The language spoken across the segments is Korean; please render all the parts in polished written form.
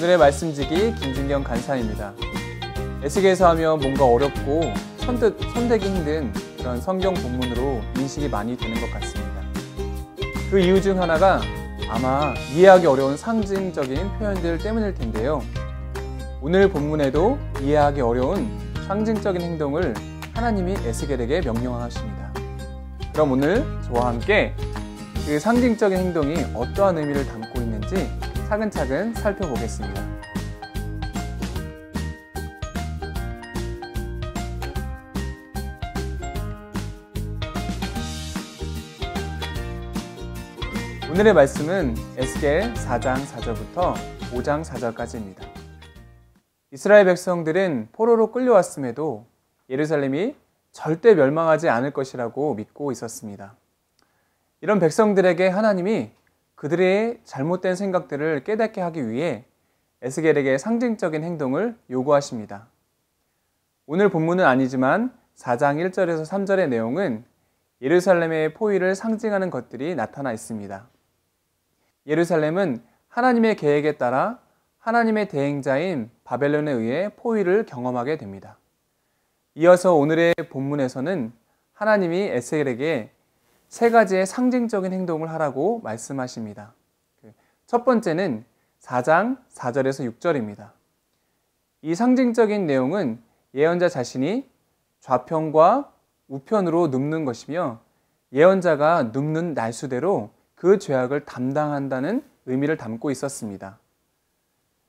오늘의 말씀지기 김진경 간사입니다. 에스겔에서 하면 뭔가 어렵고 손대기 힘든 그런 성경 본문으로 인식이 많이 되는 것 같습니다. 그 이유 중 하나가 아마 이해하기 어려운 상징적인 표현들 때문일 텐데요. 오늘 본문에도 이해하기 어려운 상징적인 행동을 하나님이 에스겔에게 명령하십니다. 그럼 오늘 저와 함께 그 상징적인 행동이 어떠한 의미를 담고 있는지 차근차근 살펴보겠습니다. 오늘의 말씀은 에스겔 4장 4절부터 5장 4절까지입니다. 이스라엘 백성들은 포로로 끌려왔음에도 예루살렘이 절대 멸망하지 않을 것이라고 믿고 있었습니다. 이런 백성들에게 하나님이 그들의 잘못된 생각들을 깨닫게 하기 위해 에스겔에게 상징적인 행동을 요구하십니다. 오늘 본문은 아니지만 4장 1절에서 3절의 내용은 예루살렘의 포위를 상징하는 것들이 나타나 있습니다. 예루살렘은 하나님의 계획에 따라 하나님의 대행자인 바벨론에 의해 포위를 경험하게 됩니다. 이어서 오늘의 본문에서는 하나님이 에스겔에게 세 가지의 상징적인 행동을 하라고 말씀하십니다. 첫 번째는 4장 4절에서 6절입니다. 이 상징적인 내용은 예언자 자신이 좌편과 우편으로 눕는 것이며 예언자가 눕는 날수대로 그 죄악을 담당한다는 의미를 담고 있었습니다.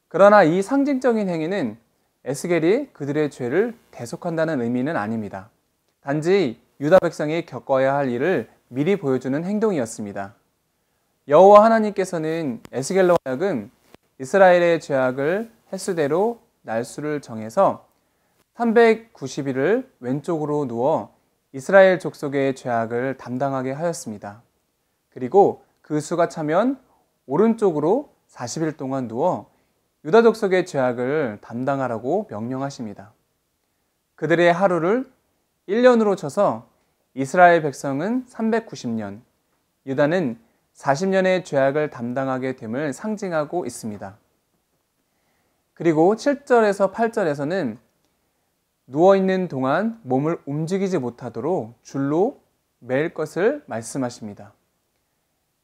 그러나 이 상징적인 행위는 에스겔이 그들의 죄를 대속한다는 의미는 아닙니다. 단지 유다 백성이 겪어야 할 일을 미리 보여주는 행동이었습니다. 여호와 하나님께서는 에스겔로 하여금 이스라엘의 죄악을 횟수대로 날수를 정해서 390일을 왼쪽으로 누워 이스라엘 족속의 죄악을 담당하게 하였습니다. 그리고 그 수가 차면 오른쪽으로 40일 동안 누워 유다 족속의 죄악을 담당하라고 명령하십니다. 그들의 하루를 1년으로 쳐서 이스라엘 백성은 390년, 유다는 40년의 죄악을 담당하게 됨을 상징하고 있습니다. 그리고 7절에서 8절에서는 누워있는 동안 몸을 움직이지 못하도록 줄로 맬 것을 말씀하십니다.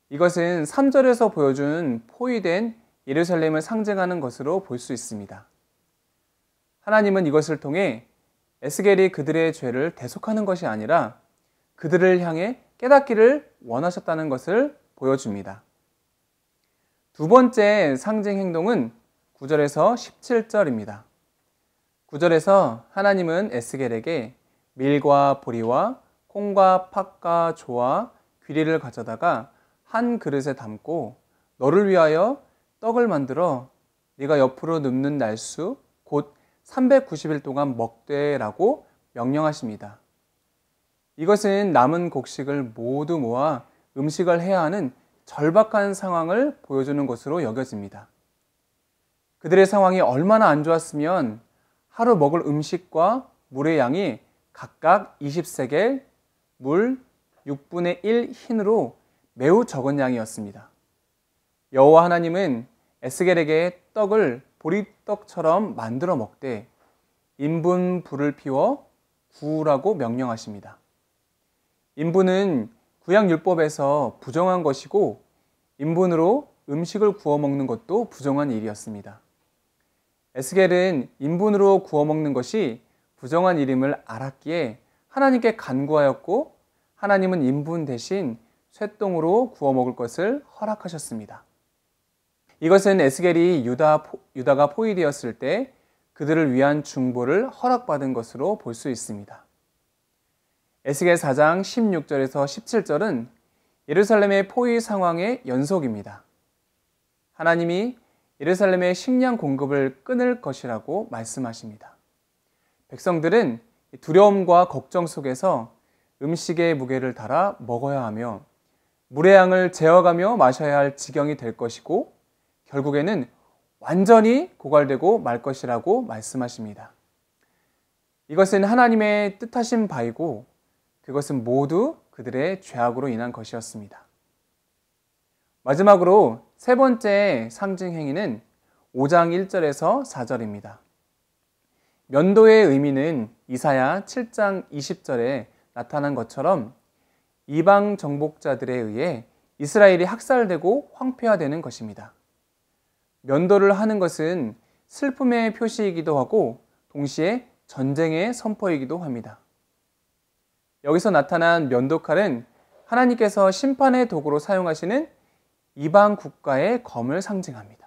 이것은 3절에서 보여준 포위된 예루살렘을 상징하는 것으로 볼 수 있습니다. 하나님은 이것을 통해 에스겔이 그들의 죄를 대속하는 것이 아니라 그들을 향해 깨닫기를 원하셨다는 것을 보여줍니다. 두 번째 상징 행동은 9절에서 17절입니다. 9절에서 하나님은 에스겔에게 밀과 보리와 콩과 팥과 조와 귀리를 가져다가 한 그릇에 담고 너를 위하여 떡을 만들어 네가 옆으로 눕는 날수 곧 390일 동안 먹되라고 명령하십니다. 이것은 남은 곡식을 모두 모아 음식을 해야 하는 절박한 상황을 보여주는 것으로 여겨집니다. 그들의 상황이 얼마나 안 좋았으면 하루 먹을 음식과 물의 양이 각각 20세겔, 물 6분의 1 흰으로 매우 적은 양이었습니다. 여호와 하나님은 에스겔에게 떡을 보리떡처럼 만들어 먹되 인분 불을 피워 구우라고 명령하십니다. 인분은 구약율법에서 부정한 것이고 인분으로 음식을 구워 먹는 것도 부정한 일이었습니다. 에스겔은 인분으로 구워 먹는 것이 부정한 일임을 알았기에 하나님께 간구하였고 하나님은 인분 대신 쇠똥으로 구워 먹을 것을 허락하셨습니다. 이것은 에스겔이 유다가 포위되었을 때 그들을 위한 중보를 허락받은 것으로 볼 수 있습니다. 에스겔 4장 16절에서 17절은 예루살렘의 포위 상황의 연속입니다. 하나님이 예루살렘의 식량 공급을 끊을 것이라고 말씀하십니다. 백성들은 두려움과 걱정 속에서 음식의 무게를 달아 먹어야 하며 물의 양을 재어가며 마셔야 할 지경이 될 것이고 결국에는 완전히 고갈되고 말 것이라고 말씀하십니다. 이것은 하나님의 뜻하신 바이고 그것은 모두 그들의 죄악으로 인한 것이었습니다. 마지막으로 세 번째 상징 행위는 5장 1절에서 4절입니다. 면도의 의미는 이사야 7장 20절에 나타난 것처럼 이방 정복자들에 의해 이스라엘이 학살되고 황폐화되는 것입니다. 면도를 하는 것은 슬픔의 표시이기도 하고 동시에 전쟁의 선포이기도 합니다. 여기서 나타난 면도칼은 하나님께서 심판의 도구로 사용하시는 이방 국가의 검을 상징합니다.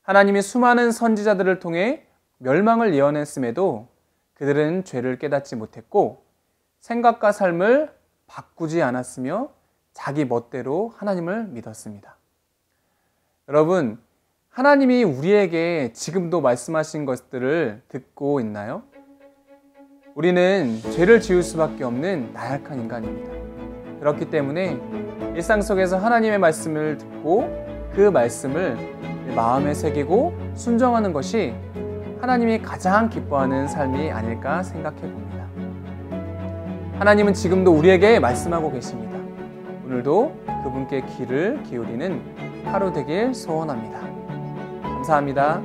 하나님이 수많은 선지자들을 통해 멸망을 예언했음에도 그들은 죄를 깨닫지 못했고 생각과 삶을 바꾸지 않았으며 자기 멋대로 하나님을 믿었습니다. 여러분, 하나님이 우리에게 지금도 말씀하신 것들을 듣고 있나요? 우리는 죄를 지을 수밖에 없는 나약한 인간입니다. 그렇기 때문에 일상 속에서 하나님의 말씀을 듣고 그 말씀을 마음에 새기고 순종하는 것이 하나님이 가장 기뻐하는 삶이 아닐까 생각해 봅니다. 하나님은 지금도 우리에게 말씀하고 계십니다. 오늘도 그분께 귀를 기울이는 하루 되길 소원합니다. 감사합니다.